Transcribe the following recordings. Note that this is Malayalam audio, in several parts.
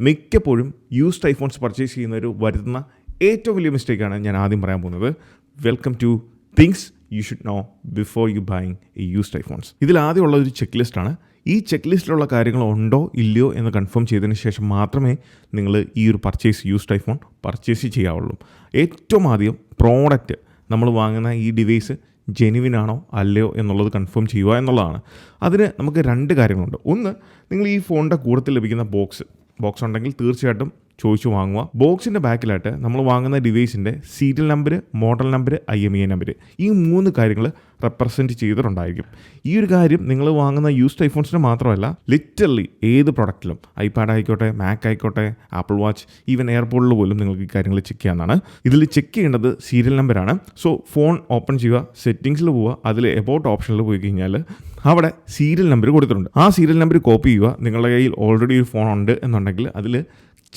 മിക്കപ്പോഴും യൂസ്ഡ് ഐഫോൺസ് പർച്ചേസ് ചെയ്യുന്നവർ വരുത്തുന്ന ഏറ്റവും വലിയ മിസ്റ്റേക്കാണ് ഞാൻ ആദ്യം പറയാൻ പോകുന്നത്. Welcome two things you should know before you buying A used iPhones. ഇതിൽ ആദ്യമുള്ള ഒരു ചെക്ക് ലിസ്റ്റാണ്. ഈ ചെക്ക് ലിസ്റ്റിലുള്ള കാര്യങ്ങൾ ഉണ്ടോ ഇല്ലയോ എന്ന് കൺഫേം ചെയ്തതിന് ശേഷം മാത്രമേ നിങ്ങൾ ഈ ഒരു യൂസ്ഡ് ഐഫോൺ പർച്ചേസ് ചെയ്യാവുള്ളൂ. ഏറ്റവും ആദ്യം പ്രോഡക്റ്റ് നമ്മൾ വാങ്ങുന്ന ഈ ഡിവൈസ് ജെനുവിൻ ആണോ അല്ലയോ എന്നുള്ളത് കൺഫേം ചെയ്യുക എന്നുള്ളതാണ്. അതിന് നമുക്ക് രണ്ട് കാര്യങ്ങളുണ്ട്. ഒന്ന്, നിങ്ങൾ ഈ ഫോണിൻ്റെ കൂട്ടത്തിൽ ലഭിക്കുന്ന ബോക്സ് ഉണ്ടെങ്കിൽ തീർച്ചയായിട്ടും ചോദിച്ചു വാങ്ങുക. ബോക്സിൻ്റെ ബാക്കിലായിട്ട് നമ്മൾ വാങ്ങുന്ന ഡിവൈസിൻ്റെ serial number, model number, IMEI number, ഈ 3 കാര്യങ്ങൾ റെപ്രസെൻറ്റ് ചെയ്തിട്ടുണ്ടായിരിക്കും. ഈ ഒരു കാര്യം നിങ്ങൾ വാങ്ങുന്ന യൂസ്ഡ് ഐഫോൺസിന് മാത്രമല്ല, ലിറ്ററലി ഏത് പ്രൊഡക്റ്റിലും, ഐപാഡ് ആയിക്കോട്ടെ, മാക് ആയിക്കോട്ടെ, ആപ്പിൾ വാച്ച്, ഈവൻ എയർപോർട്ടിൽ പോലും നിങ്ങൾക്ക് ഈ കാര്യങ്ങൾ ചെക്ക് ചെയ്യാവുന്നതാണ്. ഇതിൽ ചെക്ക് ചെയ്യേണ്ടത് സീരിയൽ നമ്പറാണ്. സോ ഫോൺ ഓപ്പൺ ചെയ്യുക, സെറ്റിങ്സിൽ പോവുക, അതിൽ എബൌട്ട് ഓപ്ഷനിൽ പോയി കഴിഞ്ഞാൽ അവിടെ സീരിയൽ നമ്പർ കൊടുത്തിട്ടുണ്ട്. ആ സീരിയൽ നമ്പർ കോപ്പി ചെയ്യുക. നിങ്ങളുടെ കയ്യിൽ ഓൾറെഡി ഒരു ഫോൺ ഉണ്ട് എന്നുണ്ടെങ്കിൽ അതിൽ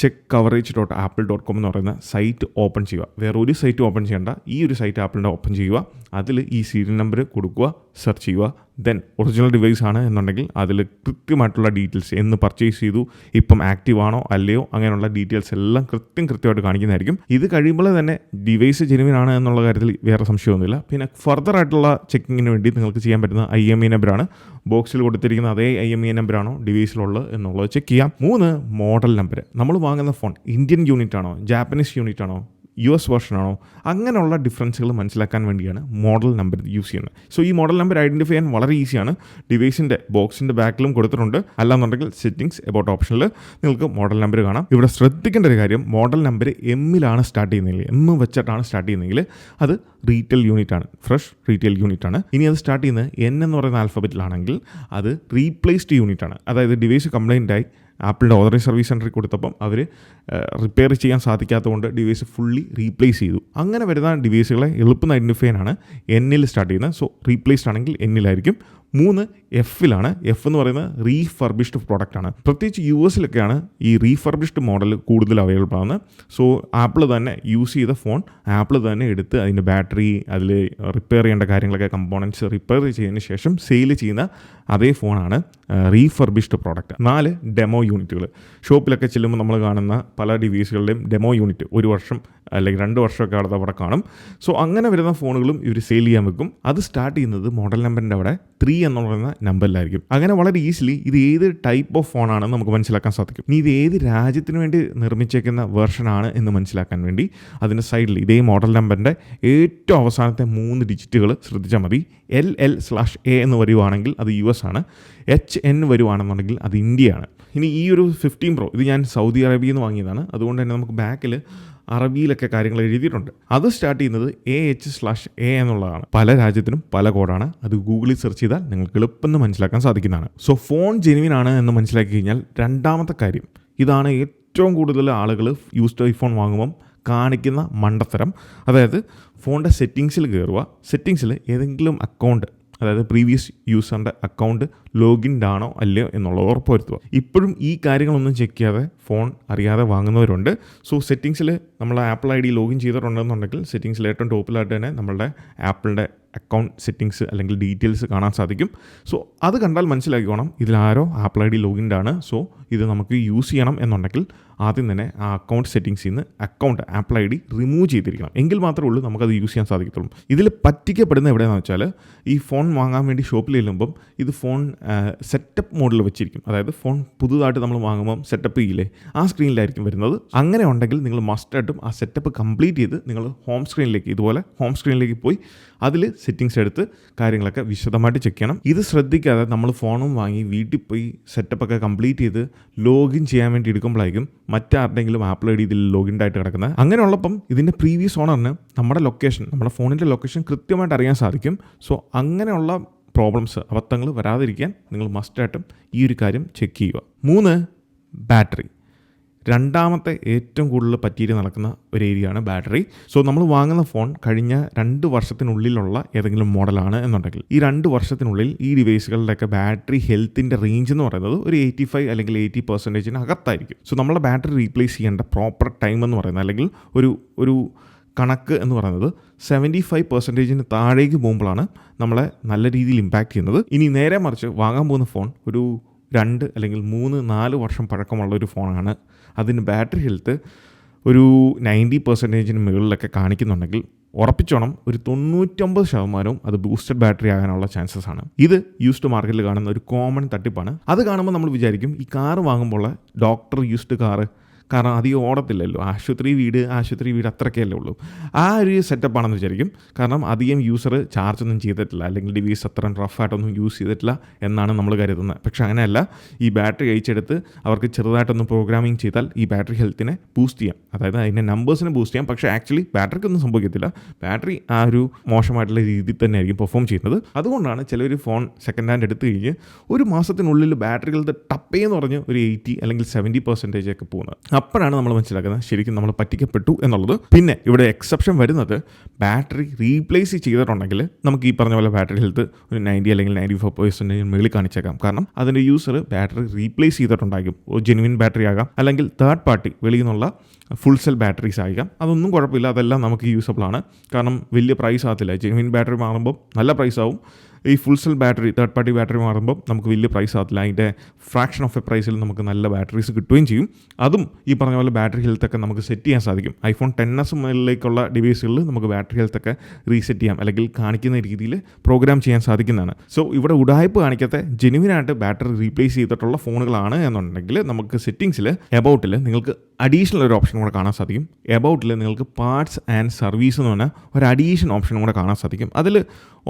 checkcoverage.apple.com എന്ന് പറയുന്ന സൈറ്റ് ഓപ്പൺ ചെയ്യുക. വേറെ ഒരു സൈറ്റ് ഓപ്പൺ ചെയ്യേണ്ട, ഈ ഒരു സൈറ്റ് ആപ്പിളിൻ്റെ ഓപ്പൺ ചെയ്യുക. അതിൽ ഈ സീരിയൽ നമ്പർ കൊടുക്കുക, സെർച്ച് ചെയ്യുക. ദെൻ ഒറിജിനൽ ഡിവൈസ് ആണ് എന്നുണ്ടെങ്കിൽ അതിൽ കൃത്യമായിട്ടുള്ള ഡീറ്റെയിൽസ്, എന്ന് പർച്ചേസ് ചെയ്തു, ഇപ്പം ആക്റ്റീവ് ആണോ അല്ലയോ, അങ്ങനെയുള്ള ഡീറ്റെയിൽസ് എല്ലാം കൃത്യമായിട്ട് കാണിക്കുന്നതായിരിക്കും. ഇത് കഴിയുമ്പോൾ തന്നെ ഡിവൈസ് ജെനുവിൻ ആണ് എന്നുള്ള കാര്യത്തിൽ വേറെ സംശയമൊന്നുമില്ല. പിന്നെ ഫർദർ ആയിട്ടുള്ള ചെക്കിങ്ങിന് വേണ്ടി നിങ്ങൾക്ക് ചെയ്യാൻ പറ്റുന്ന IMEI നമ്പറാണ്. ബോക്സിൽ കൊടുത്തിരിക്കുന്ന അതേ IMEI നമ്പറാണോ ഡിവൈസിലുള്ളത് എന്നുള്ളത് ചെക്ക് ചെയ്യാം. 3, മോഡൽ നമ്പർ. നമ്മൾ വാങ്ങുന്ന ഫോൺ ഇന്ത്യൻ യൂണിറ്റ് ആണോ, ജാപ്പനീസ് യൂണിറ്റ് ആണോ, US വേർഷൻ ആണോ, അങ്ങനെയുള്ള ഡിഫറൻസുകൾ മനസ്സിലാക്കാൻ വേണ്ടിയാണ് മോഡൽ നമ്പർ യൂസ് ചെയ്യുന്നത്. സോ ഈ മോഡൽ നമ്പർ ഐഡൻറ്റിഫൈ ചെയ്യാൻ വളരെ ഈസിയാണ്. ഡിവൈസിൻ്റെ ബോക്സിൻ്റെ ബാക്കിലും കൊടുത്തിട്ടുണ്ട്. അല്ലാന്നുണ്ടെങ്കിൽ സെറ്റിംഗ്സ് എബൌട്ട് ഓപ്ഷനിൽ നിങ്ങൾക്ക് മോഡൽ നമ്പർ കാണാം. ഇവിടെ ശ്രദ്ധിക്കേണ്ട ഒരു കാര്യം, മോഡൽ നമ്പർ M-ലാണ് സ്റ്റാർട്ട് ചെയ്യുന്നതെങ്കിൽ, M വെച്ചിട്ടാണ് സ്റ്റാർട്ട് ചെയ്യുന്നതെങ്കിൽ അത് റീറ്റെയിൽ യൂണിറ്റ് ആണ്, ഫ്രഷ് റീറ്റെയിൽ യൂണിറ്റ് ആണ്. ഇനി അത് സ്റ്റാർട്ട് ചെയ്യുന്നത് N എന്ന് പറയുന്ന ആൽഫബറ്റിലാണെങ്കിൽ അത് റീപ്ലേസ്ഡ് യൂണിറ്റ് ആണ്. അതായത് ഡിവൈസ് കംപ്ലൈൻ്റ് ആയി ആപ്പിളിൻ്റെ ഓതറൈസ് സർവീസ് സെൻറ്ററിൽ കൊടുത്തപ്പം അവർ റിപ്പയർ ചെയ്യാൻ സാധിക്കാത്തതുകൊണ്ട് ഡിവൈസ് ഫുള്ളി റീപ്ലേസ് ചെയ്തു. അങ്ങനെ വരുന്ന ഡിവൈസുകളെ എളുപ്പം ഐഡൻറ്റിഫൈ ചെയ്യാനാണ് N-ൽ സ്റ്റാർട്ട് ചെയ്യുന്നത്. സോ റീപ്ലേസ്ഡ് ആണെങ്കിൽ N-ലായിരിക്കും. 3, F-ലാണ്. F എന്ന് പറയുന്നത് റീഫർബിഷ്ഡ് പ്രോഡക്റ്റ് ആണ്. പ്രത്യേകിച്ച് US-ലൊക്കെയാണ് ഈ റീഫർബിഷ്ഡ് മോഡൽ കൂടുതൽ അവൈലബിൾ ആണ്. സോ ആപ്പിൾ തന്നെ യൂസ് ചെയ്ത ഫോൺ ആപ്പിൾ തന്നെ എടുത്ത് അതിൻ്റെ ബാറ്ററി, അതിൽ റിപ്പയർ ചെയ്യേണ്ട കാര്യങ്ങളൊക്കെ, കമ്പോണൻറ്റ്സ് റിപ്പയർ ചെയ്തതിന് ശേഷം സെയിൽ ചെയ്യുന്ന അതേ ഫോണാണ് റീഫർബിഷ്ഡ് പ്രോഡക്റ്റ്. 4, ഡെമോ യൂണിറ്റുകൾ. ഷോപ്പിലൊക്കെ ചെല്ലുമ്പോൾ നമ്മൾ കാണുന്ന പല ഡിവൈസുകളുടെയും ഡെമോ യൂണിറ്റ് 1 വർഷം അല്ലെങ്കിൽ 2 വർഷമൊക്കെ അവിടെ കാണും. സോ അങ്ങനെ വരുന്ന ഫോണുകളും ഇവർ സെയിൽ ചെയ്യാൻ വെക്കും. അത് സ്റ്റാർട്ട് ചെയ്യുന്നത് മോഡൽ നമ്പറിൻ്റെ അവിടെ 3 എന്ന് പറയുന്ന നമ്പറിലായിരിക്കും. അങ്ങനെ വളരെ ഈസിലി ഇത് ഏത് ടൈപ്പ് ഓഫ് ഫോണാണെന്ന് നമുക്ക് മനസ്സിലാക്കാൻ സാധിക്കും. ഇനി ഇത് ഏത് രാജ്യത്തിന് വേണ്ടി നിർമ്മിച്ചേക്കുന്ന വേർഷനാണ് എന്ന് മനസ്സിലാക്കാൻ വേണ്ടി അതിൻ്റെ സൈഡിൽ ഇതേ മോഡൽ നമ്പറിൻ്റെ ഏറ്റവും അവസാനത്തെ 3 ഡിജിറ്റുകൾ ശ്രദ്ധിച്ചാൽ മതി. LL/A എന്ന് വരുവാണെങ്കിൽ അത് US ആണ്. HN വരുവാണെന്നുണ്ടെങ്കിൽ അത് ഇന്ത്യയാണ്. ഇനി ഈ ഒരു 15 Pro ഇത് ഞാൻ സൗദി അറേബ്യയിൽ നിന്ന് വാങ്ങിയതാണ്. അതുകൊണ്ട് തന്നെ നമുക്ക് ബാക്കിൽ അറബിയിലൊക്കെ കാര്യങ്ങൾ എഴുതിയിട്ടുണ്ട്. അത് സ്റ്റാർട്ട് ചെയ്യുന്നത് AH/A എന്നുള്ളതാണ്. പല രാജ്യത്തിനും പല കോഡാണ്. അത് ഗൂഗിളിൽ സെർച്ച് ചെയ്താൽ നിങ്ങൾക്ക് എളുപ്പം മനസ്സിലാക്കാൻ സാധിക്കുന്നതാണ്. സോ ഫോൺ ജെനുവിൻ ആണ് എന്ന് മനസ്സിലാക്കി കഴിഞ്ഞാൽ രണ്ടാമത്തെ കാര്യം, ഇതാണ് ഏറ്റവും കൂടുതൽ ആളുകൾ യൂസ്ഡ് ഐഫോൺ വാങ്ങുമ്പം കാണിക്കുന്ന മണ്ടത്തരം. അതായത് ഫോണിൻ്റെ സെറ്റിങ്സിൽ കയറുക, സെറ്റിങ്സിൽ ഏതെങ്കിലും അക്കൗണ്ട്, അതായത് പ്രീവിയസ് യൂസറിൻ്റെ അക്കൗണ്ട് ലോഗിൻഡ് ആണോ അല്ലയോ എന്നുള്ളത് ഉറപ്പുവരുത്തുക. ഇപ്പോഴും ഈ കാര്യങ്ങളൊന്നും ചെക്ക് ചെയ്യാതെ ഫോൺ അറിയാതെ വാങ്ങുന്നവരുണ്ട്. സോ സെറ്റിങ്സിൽ നമ്മൾ ആപ്പിൾ ID ലോഗിൻ ചെയ്തിട്ടുണ്ടെന്നുണ്ടെങ്കിൽ സെറ്റിങ്സിൽ ഏറ്റവും ടോപ്പിലായിട്ട് തന്നെ നമ്മളുടെ ആപ്പിളിൻ്റെ അക്കൗണ്ട് സെറ്റിങ്സ് അല്ലെങ്കിൽ ഡീറ്റെയിൽസ് കാണാൻ സാധിക്കും. സോ അത് കണ്ടാൽ മനസ്സിലാക്കിക്കോണം ഇതിലാരോ ആപ്പിൾ ID ലോഗിൻഡ് ആണ്. സോ ഇത് നമുക്ക് യൂസ് ചെയ്യണം എന്നുണ്ടെങ്കിൽ ആദ്യം തന്നെ ആ അക്കൗണ്ട് സെറ്റിങ്സിൽ നിന്ന് അക്കൗണ്ട് ആപ്പിൾ ID റിമൂവ് ചെയ്തിരിക്കണം. എങ്കിൽ മാത്രമേ ഉള്ളൂ നമുക്കത് യൂസ് ചെയ്യാൻ സാധിക്കത്തുള്ളൂ. ഇതിൽ പറ്റിക്കപ്പെടുന്ന എവിടെയാണെന്ന് വെച്ചാൽ, ഈ ഫോൺ വാങ്ങാൻ വേണ്ടി ഷോപ്പിൽ ചെല്ലുമ്പം ഇത് ഫോൺ സെറ്റപ്പ് മോഡിൽ വെച്ചിരിക്കും. അതായത് ഫോൺ പുതുതായിട്ട് നമ്മൾ വാങ്ങുമ്പം സെറ്റപ്പ് ചെയ്യില്ലേ, ആ സ്ക്രീനിലായിരിക്കും വരുന്നത്. അങ്ങനെ ഉണ്ടെങ്കിൽ നിങ്ങൾ മസ്റ്റായിട്ടും ആ സെറ്റപ്പ് കംപ്ലീറ്റ് ചെയ്ത് നിങ്ങൾ ഹോം സ്ക്രീനിലേക്ക് പോയി അതിൽ സെറ്റിങ്സ് എടുത്ത് കാര്യങ്ങളൊക്കെ വിശദമായിട്ട് ചെക്ക് ചെയ്യണം. ഇത് ശ്രദ്ധിക്കാതെ നമ്മൾ ഫോണും വാങ്ങി വീട്ടിൽ പോയി സെറ്റപ്പൊക്കെ കംപ്ലീറ്റ് ചെയ്ത് ലോഗിൻ ചെയ്യാൻ വേണ്ടി എടുക്കുമ്പോഴായിരിക്കും മറ്റാരുടെങ്കിലും ആപ്പിൾ ID ഇതിൽ ലോഗിൻഡ് ആയിട്ട് കിടക്കുന്നത്. അങ്ങനെയുള്ളപ്പം ഇതിൻ്റെ പ്രീവിയസ് ഓണറിന് നമ്മുടെ ഫോണിൻ്റെ ലൊക്കേഷൻ കൃത്യമായിട്ട് അറിയാൻ സാധിക്കും. സോ അങ്ങനെയുള്ള അബദ്ധങ്ങൾ വരാതിരിക്കാൻ നിങ്ങൾ മസ്റ്റായിട്ടും ഈ ഒരു കാര്യം ചെക്ക് ചെയ്യുക. 3, ബാറ്ററി. രണ്ടാമത്തെ ഏറ്റവും കൂടുതൽ പറ്റിയിട്ട് നടക്കുന്ന ഒരു ഏരിയയാണ് ബാറ്ററി. സോ നമ്മൾ വാങ്ങുന്ന ഫോൺ കഴിഞ്ഞ 2 വർഷത്തിനുള്ളിലുള്ള ഏതെങ്കിലും മോഡലാണ് എന്നുണ്ടെങ്കിൽ ഈ 2 വർഷത്തിനുള്ളിൽ ഈ ഡിവൈസുകളുടെയൊക്കെ ബാറ്ററി ഹെൽത്തിൻ്റെ റേഞ്ച് എന്ന് പറയുന്നത് ഒരു 85 അല്ലെങ്കിൽ 80% അകത്തായിരിക്കും. സോ നമ്മളെ ബാറ്ററി റീപ്ലേസ് ചെയ്യേണ്ട പ്രോപ്പർ ടൈം എന്ന് പറയുന്നത്, അല്ലെങ്കിൽ ഒരു കണക്ക് എന്ന് പറയുന്നത് 75% താഴേക്ക് പോകുമ്പോഴാണ് നമ്മളെ നല്ല രീതിയിൽ ഇമ്പാക്റ്റ് ചെയ്യുന്നത്. ഇനി നേരെ മറിച്ച് വാങ്ങാൻ പോകുന്ന ഫോൺ ഒരു 2 അല്ലെങ്കിൽ 3-4 വർഷം പഴക്കമുള്ള ഒരു ഫോണാണ് അതിന് ബാറ്ററി ഹെൽത്ത് ഒരു 90% മുകളിലൊക്കെ കാണിക്കുന്നുണ്ടെങ്കിൽ ഉറപ്പിച്ചോണം ഒരു 99% അത് ബൂസ്റ്റഡ് ബാറ്ററി ആകാനുള്ള ചാൻസസ് ആണ്. ഇത് യൂസ്ഡ് മാർക്കറ്റിൽ കാണുന്ന ഒരു കോമൺ തട്ടിപ്പാണ്. അത് കാണുമ്പോൾ നമ്മൾ വിചാരിക്കും ഈ കാറ് വാങ്ങുമ്പോൾ ഡോക്ടർ യൂസ്ഡ് കാറ്, കാരണം അധികം ഓടത്തില്ലല്ലോ, ആശുപത്രി വീട് അത്രയ്ക്കല്ലേ ഉള്ളൂ. ആ ഒരു സെറ്റപ്പാണെന്ന് വിചാരിക്കും. കാരണം അധികം യൂസർ ചാർജൊന്നും ചെയ്തിട്ടില്ല, അല്ലെങ്കിൽ ഡിവൈസ് അത്ര റഫായിട്ടൊന്നും യൂസ് ചെയ്തിട്ടില്ല എന്നാണ് നമ്മൾ കരുതുന്നത്. പക്ഷേ അങ്ങനെയല്ല. ഈ ബാറ്ററി അയച്ചെടുത്ത് അവർക്ക് ചെറുതായിട്ടൊന്ന് പ്രോഗ്രാമിംഗ് ചെയ്താൽ ഈ ബാറ്ററി ഹെൽത്തിനെ ബൂസ്റ്റ് ചെയ്യാം, അതായത് അതിൻ്റെ നമ്പേഴ്സിനെ ബൂസ്റ്റ് ചെയ്യാം. പക്ഷേ ആക്ച്വലി ബാറ്ററിക്കൊന്നും സംഭവിക്കത്തില്ല. ബാറ്ററി ആ ഒരു മോശമായിട്ടുള്ള രീതിയിൽ തന്നെ ആയിരിക്കും പെർഫോം ചെയ്യുന്നത്. അതുകൊണ്ടാണ് ചിലർ ഫോൺ സെക്കൻഡ് ഹാൻഡ് എടുത്തു കഴിഞ്ഞ് ഒരു മാസത്തിനുള്ളിൽ ബാറ്ററി ഹെൽത്ത് ടപ്പേന്ന് പറഞ്ഞ് ഒരു 80 അല്ലെങ്കിൽ 70% ഒക്കെ പോകുന്നത്. അപ്പോഴാണ് നമ്മൾ മനസ്സിലാക്കുന്നത് ശരിക്കും നമ്മൾ പറ്റിക്കപ്പെട്ടു എന്നുള്ളത്. പിന്നെ ഇവിടെ എക്സെപ്ഷൻ വരുന്നത് ബാറ്ററി റീപ്ലേസ് ചെയ്തിട്ടുണ്ടെങ്കിൽ നമുക്ക് ഈ പറഞ്ഞ പോലെ ബാറ്ററി ഹെൽത്ത് ഒരു 90 അല്ലെങ്കിൽ 95% മുകളിൽ കാണിച്ചേക്കാം. കാരണം അതിൻ്റെ യൂസർ ബാറ്ററി റീപ്ലേസ് ചെയ്തിട്ടുണ്ടാകും. ജെനുവിൻ ബാറ്ററി ആകാം, അല്ലെങ്കിൽ തേർഡ് പാർട്ടി വെളിയിൽ നിന്നുള്ള ഫുൾ സെൽ ബാറ്ററീസ് ആയിരിക്കാം. അതൊന്നും കുഴപ്പമില്ല, അതെല്ലാം നമുക്ക് യൂസബിൾ ആണ്. കാരണം വലിയ പ്രൈസ് ആകത്തില്ല. ജെനുവിൻ ബാറ്ററി മാറുമ്പോൾ നല്ല പ്രൈസ് ആവും. ഈ full cell battery, third party battery മാറുമ്പോൾ നമുക്ക് വലിയ പ്രൈസ് ആകത്തില്ല. അതിൻ്റെ ഫ്രാക്ഷൻ ഓഫ് എ പ്രൈസിൽ നമുക്ക് നല്ല ബാറ്ററീസ് കിട്ടുകയും ചെയ്യും. അതും ഈ പറഞ്ഞ പോലെ ബാറ്ററി ഹെൽത്തൊക്കെ നമുക്ക് സെറ്റ് ചെയ്യാൻ സാധിക്കും. iPhone XS മുതലേക്കുള്ള ഡിവൈസുകളിൽ നമുക്ക് ബാറ്ററി ഹെൽത്തൊക്കെ റീസെറ്റ് ചെയ്യാം, അല്ലെങ്കിൽ കാണിക്കുന്ന രീതിയിൽ പ്രോഗ്രാം ചെയ്യാൻ സാധിക്കുന്നതാണ്. സോ ഇവിടെ ഉടായ്പ കാണിക്കാത്ത ജെനുവിനായിട്ട് ബാറ്ററി റീപ്ലേസ് ചെയ്തിട്ടുള്ള ഫോണുകളാണ് എന്നുണ്ടെങ്കിൽ നമുക്ക് സെറ്റിങ്സിൽ എബൌട്ടിൽ നിങ്ങൾക്ക് അഡീഷണൽ ഒരു ഓപ്ഷൻ കൂടെ കാണാൻ സാധിക്കും. എബൌട്ടിൽ നിങ്ങൾക്ക് പാർട്സ് ആൻഡ് സർവീസ് എന്ന് പറഞ്ഞാൽ ഒരു അഡീഷണൽ ഓപ്ഷൻ കൂടെ കാണാൻ സാധിക്കും. അതിൽ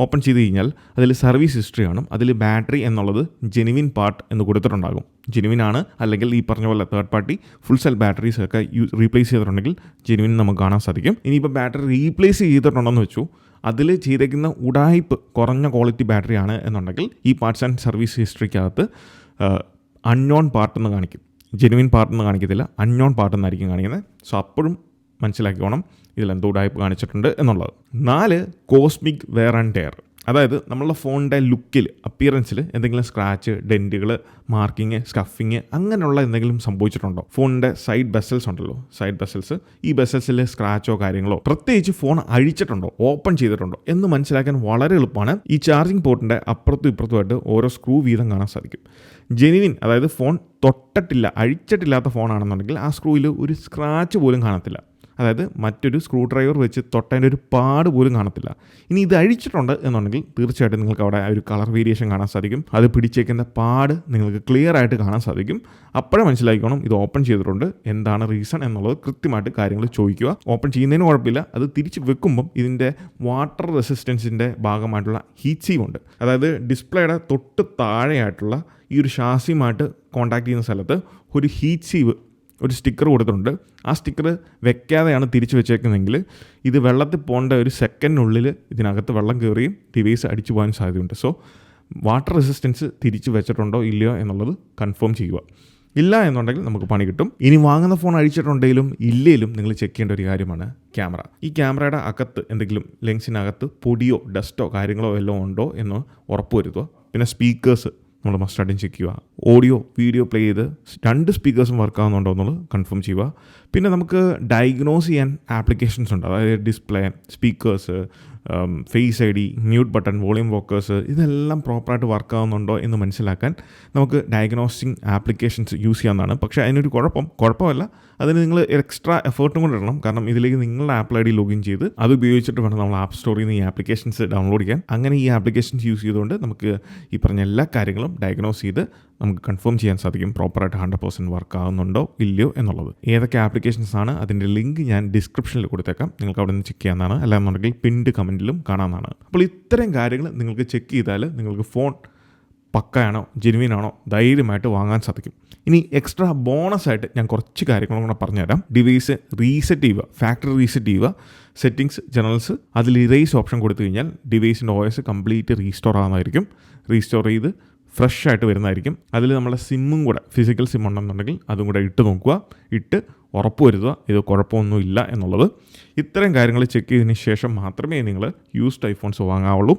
ഓപ്പൺ ചെയ്ത് കഴിഞ്ഞാൽ അതിൽ സർവീസ് ഹിസ്റ്ററി കാണും. അതിൽ ബാറ്ററി എന്നുള്ളത് ജെനുവിൻ പാർട്ട് എന്ന് കൊടുത്തിട്ടുണ്ടാകും. ജെനുവിൻ ആണ്, അല്ലെങ്കിൽ ഈ പറഞ്ഞ പോലെ third party full cell batteries ഒക്കെ റീപ്ലേസ് ചെയ്തിട്ടുണ്ടെങ്കിൽ ജെനുവിൻ നമുക്ക് കാണാൻ സാധിക്കും. ഇനിയിപ്പോൾ ബാറ്ററി റീപ്ലേസ് ചെയ്തിട്ടുണ്ടെന്ന് വെച്ചു, അതിൽ ചെയ്തേക്കുന്ന ഉടായ്പ് കുറഞ്ഞ ക്വാളിറ്റി ബാറ്ററിയാണ് എന്നുണ്ടെങ്കിൽ ഈ പാർട്സ് ആൻഡ് സർവീസ് ഹിസ്റ്ററിക്കകത്ത് അൺനോൺ പാർട്ട് എന്ന് കാണിക്കും. ജെനുവിൻ പാർട്ടെന്ന് കാണിക്കത്തില്ല, അൺനോൺ പാർട്ടെന്നായിരിക്കും കാണിക്കുന്നത്. സോ അപ്പോഴും മനസ്സിലാക്കിക്കോണം ഇതിലെന്തോ ഉടായ്പ് കാണിച്ചിട്ടുണ്ട് എന്നുള്ളത്. 4 കോസ്മിക് വെയർ ആൻഡ് ടെയർ. അതായത് നമ്മളുടെ ഫോണിൻ്റെ ലുക്കിൽ, അപ്പിയറൻസിൽ എന്തെങ്കിലും സ്ക്രാച്ച്, ഡെൻറ്റുകൾ, മാർക്കിങ്, സ്കഫിങ് അങ്ങനെയുള്ള എന്തെങ്കിലും സംഭവിച്ചിട്ടുണ്ടോ? ഫോണിൻ്റെ സൈഡ് ബെസൽസ് ഉണ്ടല്ലോ, സൈഡ് ബെസൽസ്, ഈ ബെസൽസിൽ സ്ക്രാച്ചോ കാര്യങ്ങളോ, പ്രത്യേകിച്ച് ഫോൺ അഴിച്ചിട്ടുണ്ടോ, ഓപ്പൺ ചെയ്തിട്ടുണ്ടോ എന്ന് മനസ്സിലാക്കാൻ വളരെ എളുപ്പമാണ്. ഈ ചാർജിങ് പോർട്ടിൻ്റെ അപ്പുറത്തും ഇപ്പുറത്തുമായിട്ട് ഓരോ സ്ക്രൂ വീതം കാണാൻ സാധിക്കും. ജെനുവിൻ, അതായത് ഫോൺ തൊട്ടിട്ടില്ല, അഴിച്ചിട്ടില്ലാത്ത ഫോണാണെന്നുണ്ടെങ്കിൽ ആ സ്ക്രൂവിൽ ഒരു സ്ക്രാച്ച് പോലും കാണത്തില്ല. അതായത് മറ്റൊരു സ്ക്രൂ ഡ്രൈവർ വെച്ച് തൊട്ടതിൻ്റെ ഒരു പാട് പോലും കാണത്തില്ല. ഇനി ഇത് അഴിച്ചിട്ടുണ്ട് എന്നുണ്ടെങ്കിൽ തീർച്ചയായിട്ടും നിങ്ങൾക്ക് അവിടെ ഒരു കളർ വേരിയേഷൻ കാണാൻ സാധിക്കും. അത് പിടിച്ചേക്കുന്ന പാട് നിങ്ങൾക്ക് ക്ലിയർ ആയിട്ട് കാണാൻ സാധിക്കും. അപ്പോഴേ മനസ്സിലാക്കണം ഇത് ഓപ്പൺ ചെയ്തിട്ടുണ്ട്, എന്താണ് റീസൺ എന്നുള്ളത് കൃത്യമായിട്ട് കാര്യങ്ങൾ ചോദിക്കുക. ഓപ്പൺ ചെയ്യുന്നതിന് കുഴപ്പമില്ല, അത് തിരിച്ച് വെക്കുമ്പം ഇതിൻ്റെ വാട്ടർ റെസിസ്റ്റൻസിൻ്റെ ഭാഗമായിട്ടുള്ള ഹീറ്റ് സീവ് ഉണ്ട്. അതായത് ഡിസ്പ്ലേയുടെ തൊട്ട് താഴെയായിട്ടുള്ള ഈ ഒരു ഷാസിയുമായിട്ട് കോൺടാക്ട് ചെയ്യുന്ന സ്ഥലത്ത് ഒരു ഹീറ്റ് സീവ്, ഒരു സ്റ്റിക്കർ കൊടുത്തിട്ടുണ്ട്. ആ സ്റ്റിക്കർ വെക്കാതെയാണ് തിരിച്ചു വെച്ചേക്കുന്നതെങ്കിൽ ഇത് വെള്ളത്തിൽ പോകേണ്ട ഒരു സെക്കൻഡിനുള്ളിൽ ഇതിനകത്ത് വെള്ളം കയറിയും ഡിവൈസ് അടിച്ചു പോകാൻ സാധ്യതയുണ്ട്. സോ വാട്ടർ റെസിസ്റ്റൻസ് തിരിച്ചു വെച്ചിട്ടുണ്ടോ ഇല്ലയോ എന്നുള്ളത് കൺഫേം ചെയ്യുക. ഇല്ല എന്നുണ്ടെങ്കിൽ നമുക്ക് പണി കിട്ടും. ഇനി വാങ്ങുന്ന ഫോൺ അഴിച്ചിട്ടുണ്ടെങ്കിലും ഇല്ലെങ്കിലും നിങ്ങൾ ചെക്ക് ചെയ്യേണ്ട ഒരു കാര്യമാണ് ക്യാമറ. ഈ ക്യാമറയുടെ അകത്ത് എന്തെങ്കിലും ലെൻസിനകത്ത് പൊടിയോ ഡസ്റ്റോ കാര്യങ്ങളോ എല്ലാം ഉണ്ടോ എന്ന് ഉറപ്പുവരുത്തുക. പിന്നെ സ്പീക്കേഴ്സ് നമ്മൾ മസ്റ്റായിട്ടും ചെക്ക് ചെയ്യുക. ഓഡിയോ വീഡിയോ പ്ലേ ചെയ്ത് 2 സ്പീക്കേഴ്സും വർക്ക് ആകുന്നുണ്ടോ എന്നുള്ളത് കൺഫേം ചെയ്യുക. പിന്നെ നമുക്ക് ഡയഗ്നോസ് ചെയ്യാൻ ആപ്ലിക്കേഷൻസ് ഉണ്ട്. അതായത് display, speakers, face ID, mute button, volume വോക്കേഴ്സ്, ഇതെല്ലാം പ്രോപ്പറായിട്ട് വർക്ക് ആകുന്നുണ്ടോ എന്ന് മനസ്സിലാക്കാൻ നമുക്ക് ഡയഗ്നോസ്റ്റിംഗ് ആപ്ലിക്കേഷൻസ് യൂസ് ചെയ്യാവുന്നതാണ്. പക്ഷേ അതിനൊരു കുഴപ്പമല്ല, അതിന് നിങ്ങൾ എക്സ്ട്രാ എഫേർട്ടും കൂടെ ഇടണം. കാരണം ഇതിലേക്ക് നിങ്ങളുടെ ആപ്പിൾ ID ലോഗിൻ ചെയ്ത് അത് ഉപയോഗിച്ചിട്ട് വേണം നമ്മൾ ആപ്പ് സ്റ്റോറിൽ നിന്ന് ഈ ആപ്ലിക്കേഷൻസ് ഡൗൺലോഡ് ചെയ്യാൻ. അങ്ങനെ ഈ ആപ്ലിക്കേഷൻസ് യൂസ് ചെയ്തുകൊണ്ട് നമുക്ക് ഈ പറഞ്ഞ എല്ലാ കാര്യങ്ങളും ഡയഗ്നോസ് ചെയ്ത് നമുക്ക് കൺഫേം ചെയ്യാൻ സാധിക്കും പ്രോപ്പറായിട്ട് 100% വർക്ക് ആകുന്നുണ്ടോ ഇല്ലയോ എന്നുള്ളത്. ഏതൊക്കെ ആപ്ലിക്കേഷൻസ് ആണ് അതിൻ്റെ ലിങ്ക് ഞാൻ ഡിസ്ക്രിപ്ഷനിൽ കൊടുത്തേക്കാം, നിങ്ങൾക്ക് അവിടെ നിന്ന് ചെക്ക് ചെയ്യാവുന്നതാണ്. അല്ലാന്നുണ്ടെങ്കിൽ പിൻഡ് കമൻറ്റിലും കാണാവുന്നതാണ്. അപ്പോൾ ഇത്തരം കാര്യങ്ങൾ നിങ്ങൾക്ക് ചെക്ക് ചെയ്താൽ നിങ്ങൾക്ക് ഫോൺ പക്കയാണോ ജെനുവിനാണോ ധൈര്യമായിട്ട് വാങ്ങാൻ സാധിക്കും. ഇനി എക്സ്ട്രാ ബോണസായിട്ട് ഞാൻ കുറച്ച് കാര്യങ്ങളും കൂടെ പറഞ്ഞുതരാം. ഡിവൈസ് റീസെറ്റ് ചെയ്യുക, ഫാക്ടറി റീസെറ്റ് ചെയ്യുക, സെറ്റിങ്സ്, ജനറൽസ്, അതിൽ ഇറേസ് ഓപ്ഷൻ കൊടുത്തു കഴിഞ്ഞാൽ ഡിവൈസിൻ്റെ OS കംപ്ലീറ്റ് റീസ്റ്റോർ ആകുന്നതായിരിക്കും. റീസ്റ്റോർ ചെയ്ത് ഫ്രഷ് ആയിട്ട് വരുന്നതായിരിക്കും. അതിൽ നമ്മളെ സിമ്മും കൂടെ, ഫിസിക്കൽ സിം ഉണ്ടെന്നുണ്ടെങ്കിൽ അതും കൂടെ ഇട്ട് നോക്കുക, ഇട്ട് ഉറപ്പ് വരുത്തുക ഇത് കുഴപ്പമൊന്നുമില്ല എന്നുള്ളത്. ഇത്തരം കാര്യങ്ങൾ ചെക്ക് ചെയ്തതിന് ശേഷം മാത്രമേ നിങ്ങൾ യൂസ്ഡ് ഐഫോൺസ് വാങ്ങാവുള്ളൂ.